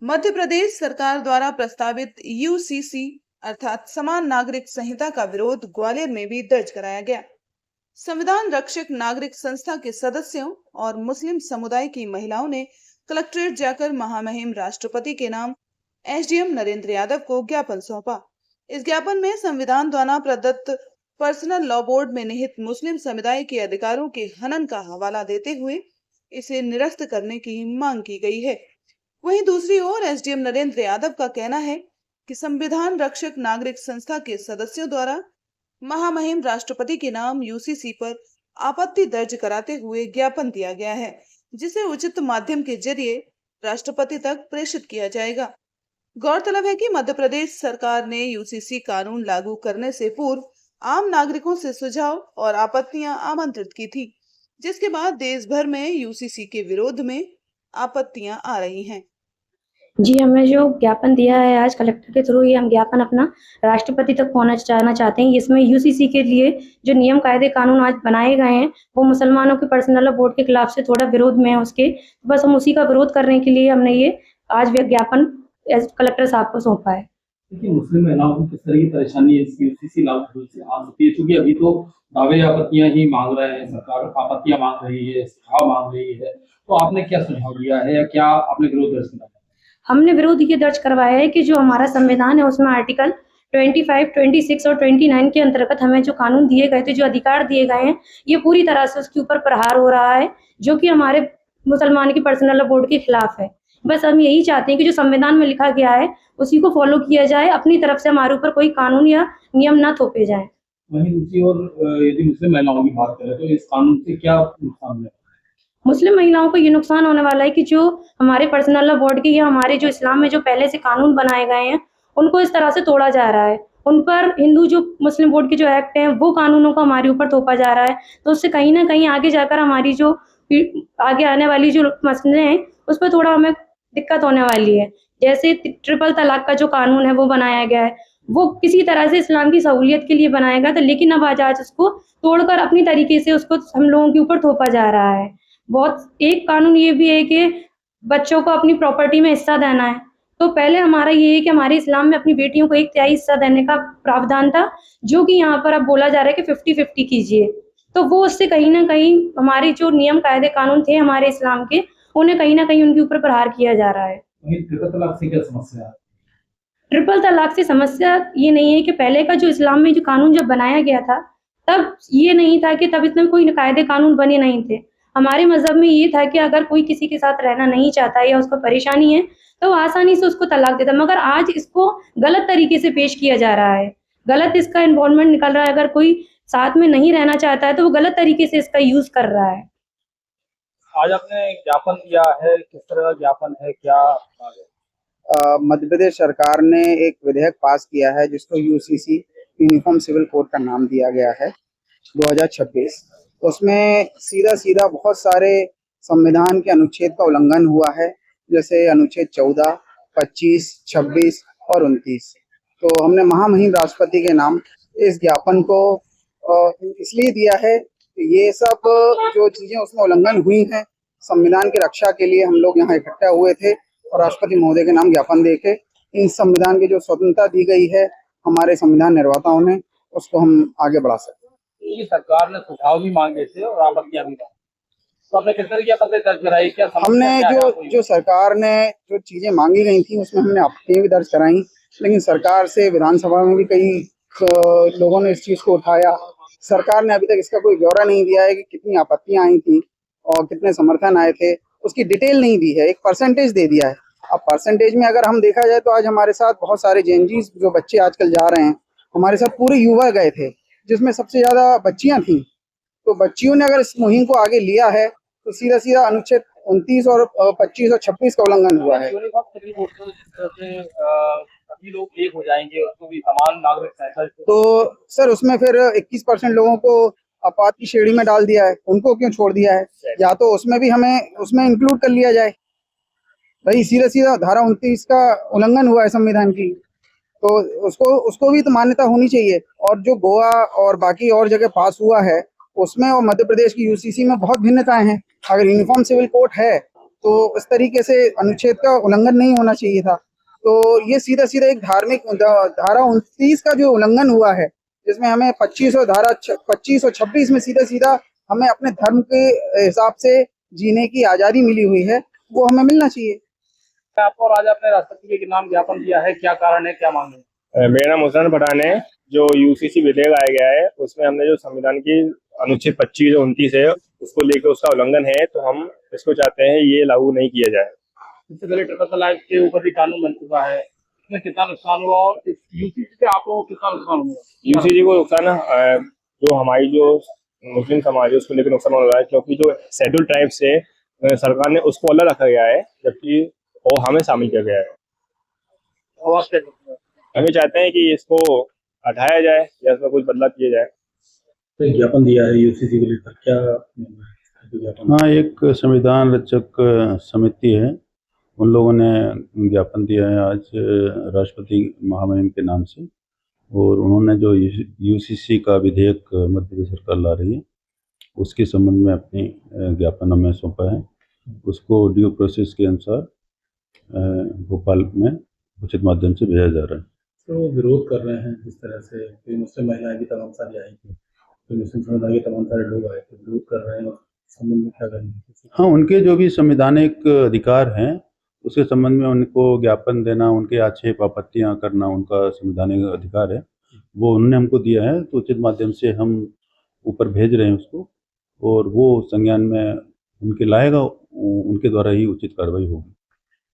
मध्य प्रदेश सरकार द्वारा प्रस्तावित यूसीसी अर्थात समान नागरिक संहिता का विरोध ग्वालियर में भी दर्ज कराया गया। संविधान रक्षक नागरिक संस्था के सदस्यों और मुस्लिम समुदाय की महिलाओं ने कलेक्ट्रेट जाकर महामहिम राष्ट्रपति के नाम एसडीएम नरेंद्र यादव को ज्ञापन सौंपा। इस ज्ञापन में संविधान द्वारा प्रदत्त पर्सनल लॉ बोर्ड में निहित मुस्लिम समुदाय के अधिकारों के हनन का हवाला देते हुए इसे निरस्त करने की मांग की गई है। वहीं दूसरी ओर एसडीएम नरेंद्र यादव का कहना है कि संविधान रक्षक नागरिक संस्था के सदस्यों द्वारा महामहिम राष्ट्रपति के नाम यूसीसी पर आपत्ति दर्ज कराते हुए ज्ञापन दिया गया है, जिसे उचित माध्यम के जरिए राष्ट्रपति तक प्रेषित किया जाएगा। गौरतलब है कि मध्य प्रदेश सरकार ने यूसीसी कानून लागू करने से पूर्व आम नागरिकों से सुझाव और आपत्तियां आमंत्रित की थी, जिसके बाद देश भर में यूसीसी के विरोध में आपत्तियां आ रही हैं। जी, हमें जो ज्ञापन दिया है आज कलेक्टर के थ्रू, ये हम ज्ञापन अपना राष्ट्रपति तक पहुंचाना चाहते हैं। इसमें यूसीसी के लिए जो नियम कायदे कानून आज बनाए गए हैं वो मुसलमानों के पर्सनल लॉ बोर्ड के खिलाफ से थोड़ा विरोध में है उसके, बस हम उसी का विरोध करने के लिए हमने ये आज ज्ञापन कलेक्टर साहब को सौंपा है। देखिए, मुस्लिम महिलाओं को किस तरह की परेशानी है इस यूसीसी लागू से आ सकती है, क्योंकि अभी तो दावे आपत्तियां ही मांग रहे हैं, सरकार आपत्तियां मांग रही है, सुझाव मांग रही है, तो आपने क्या सुझाव दिया है या क्या आपने विरोध दर्ज किया? हमने विरोध ये दर्ज करवाया है कि जो हमारा संविधान है उसमें आर्टिकल 25, 26 और 29 के अंतर्गत हमें जो कानून दिए गए थे, जो अधिकार दिए गए हैं, ये पूरी तरह से उसके ऊपर प्रहार हो रहा है, जो कि हमारे मुसलमान की पर्सनल लॉ बोर्ड के खिलाफ है। बस हम यही चाहते हैं कि जो संविधान में लिखा गया है उसी को फॉलो किया जाए, अपनी तरफ से हमारे ऊपर कोई कानून या नियम न थोपे जाए। वहीं दूसरी ओर यदि मुस्लिम महिलाओं की बात करें तो इस कानून से क्या नुकसान है? मुस्लिम महिलाओं को ये नुकसान होने वाला है कि जो हमारे पर्सनल लॉ बोर्ड के या हमारे जो इस्लाम में जो पहले से कानून बनाए गए हैं उनको इस तरह से तोड़ा जा रहा है। उन पर हिंदू जो मुस्लिम बोर्ड के जो एक्ट हैं वो कानूनों को हमारे ऊपर थोपा जा रहा है, तो उससे कहीं ना कहीं आगे जाकर हमारी जो आगे आने वाली जो मसले हैं उस पर थोड़ा हमें दिक्कत होने वाली है। जैसे ट्रिपल तलाक का जो कानून है वो बनाया गया है, वो किसी तरह से इस्लाम की सहूलियत के लिए बनाया गया था, लेकिन अब आज उसको तोड़कर अपनी तरीके से उसको हम लोगों के ऊपर थोपा जा रहा है। बहुत एक कानून ये भी है कि बच्चों को अपनी प्रॉपर्टी में हिस्सा देना है, तो पहले हमारा ये है कि हमारे इस्लाम में अपनी बेटियों को 1/3 हिस्सा देने का प्रावधान था, जो कि यहाँ पर अब बोला जा रहा है कि 50-50 कीजिए। तो वो उससे कहीं ना कहीं हमारे जो नियम कायदे कानून थे हमारे इस्लाम के, उन्हें कहीं ना कहीं उनके ऊपर प्रहार किया जा रहा है। ट्रिपल तलाक से क्या समस्या है? ट्रिपल तलाक से समस्या ये नहीं है कि पहले का जो इस्लाम में जो कानून जब बनाया गया था तब ये नहीं था कि तब इसमें कोई कायदे कानून बने नहीं थे। हमारे मजहब में ये था कि अगर कोई किसी के साथ रहना नहीं चाहता या उसको परेशानी है तो आसानी से उसको तलाक देता, मगर आज इसको गलत तरीके से पेश किया जा रहा है, गलत इसका इन्वॉल्वमेंट निकल रहा है। अगर कोई साथ में नहीं रहना चाहता है तो वो गलत तरीके से इसका यूज कर रहा है। आज आपने ज्ञापन दिया है, किस तरह का ज्ञापन है, क्या? मध्य प्रदेश सरकार ने एक विधेयक पास किया है जिसको यूसीसी यूनिफॉर्म सिविल कोड का नाम दिया गया है 2026। उसमें सीधा सीधा बहुत सारे संविधान के अनुच्छेद का उल्लंघन हुआ है, जैसे अनुच्छेद 14, 25, 26 और 29। तो हमने महामहिम राष्ट्रपति के नाम इस ज्ञापन को इसलिए दिया है कि ये सब जो चीजें उसमें उल्लंघन हुई हैं, संविधान की रक्षा के लिए हम लोग यहाँ इकट्ठा हुए थे और राष्ट्रपति महोदय के नाम ज्ञापन देके इन संविधान की जो स्वतंत्रता दी गई है हमारे संविधान निर्माताओं ने, उसको हम आगे बढ़ा सकते हैं। सरकार ने सुझाव भी मांगे थे और आपत्तियां भी मांगी, तो आपने किस तरह की आपत्ति दर्ज कराई? क्या हमने जो सरकार ने जो चीजें मांगी गई थी उसमें हमने आपत्तियां भी दर्ज कराई, लेकिन सरकार से विधानसभा में भी कई लोगों ने इस चीज को उठाया। सरकार ने अभी तक इसका कोई ब्यौरा नहीं दिया है कि कितनी आपत्तियां आई थी और कितने समर्थन आए थे, उसकी डिटेल नहीं दी है, एक परसेंटेज दे दिया है। अब परसेंटेज में अगर हम देखा जाए तो आज हमारे साथ बहुत सारे जेएनजीज जो बच्चे आजकल जा रहे हैं, हमारे साथ पूरे युवा गए थे जिसमें सबसे ज्यादा बच्चियां थी। तो बच्चियों ने अगर इस मुहिम को आगे लिया है तो सीधा सीधा अनुच्छेद 29 और 25 और 26 का उल्लंघन हुआ है। सभी लोग एक हो जाएंगे, उसको भी समान नागरिक संहिता, तो सर उसमें फिर 21% लोगों को आपात की श्रेणी में डाल दिया है, उनको क्यों छोड़ दिया है? या तो उसमें भी हमें उसमें इंक्लूड कर लिया जाए। भाई सीधा सीधा धारा 29 का उल्लंघन हुआ है संविधान की, तो उसको भी तो मान्यता होनी चाहिए। और जो गोवा और बाकी और जगह पास हुआ है उसमें और मध्य प्रदेश की यूसीसी में बहुत भिन्नताएं हैं। अगर यूनिफॉर्म सिविल कोड है तो इस तरीके से अनुच्छेद का उल्लंघन नहीं होना चाहिए था। तो ये सीधा सीधा एक धार्मिक धारा 29 का जो उल्लंघन हुआ है, जिसमें हमें 25 और 26 में सीधा सीधा हमें अपने धर्म के हिसाब से जीने की आजादी मिली हुई है, वो हमें मिलना चाहिए। आपको और आज आपने राष्ट्रपति के नाम ज्ञापन दिया है, क्या कारण है, क्या मांग है? मेरा नाम मुसरत पठान है। जो यूसीसी विधेयक आया गया है उसमें हमने जो संविधान की अनुच्छेद 25 और 29 है उसको लेकर उसका उल्लंघन है, तो हम इसको चाहते हैं ये लागू नहीं किया जाए। इससे पहले ट्रिपल तलाक के ऊपर भी कानून बन चुका है, इसमें कितना नुकसान हुआ और यूसीसी से आप लोगों को कितना नुकसान हुआ? यूसीसी को नुकसान जो हमारी जो मुस्लिम समाज है उसको लेकर नुकसान हो रहा है, क्योंकि जो शेड्यूल ट्राइब से सरकार ने उसको अलग रखा गया है जबकि वो हमें शामिल किया गया है। आवाज कैसे? हम ये चाहते हैं कि इसको हटाया जाए या इसमें कुछ बदलाव किया जाए। तो ज्ञापन दिया है यूसीसी को लेकर, क्या ज्ञापन? हाँ, एक संविधान रक्षक समिति है, उन लोगों ने ज्ञापन दिया है आज राष्ट्रपति महामहिम के नाम से, और उन्होंने जो यूसीसी का विधेयक मध्य प्रदेश सरकार ला रही है उसके संबंध में अपनी ज्ञापन हमें सौंपा है। उसको ड्यू प्रोसेस के अनुसार भोपाल में उचित माध्यम से भेजा जा रहा है। तो विरोध कर रहे हैं जिस तरह से, कोई मुस्लिम महिलाएं भी तमाम सारी आई थी, कोई मुस्लिम समुदाय के तमाम सारे लोग आए थे, विरोध कर रहे हैं, संबंध में क्या करेंगे? हाँ, उनके जो भी संवैधानिक अधिकार हैं उसके संबंध में उनको ज्ञापन देना, उनके आक्षेप आपत्तियां करना उनका संवैधानिक अधिकार है, वो उन्होंने हमको दिया है, तो उचित माध्यम से हम ऊपर भेज रहे हैं उसको, और वो संज्ञान में उनके लाएगा, उनके द्वारा ही उचित कार्रवाई होगी।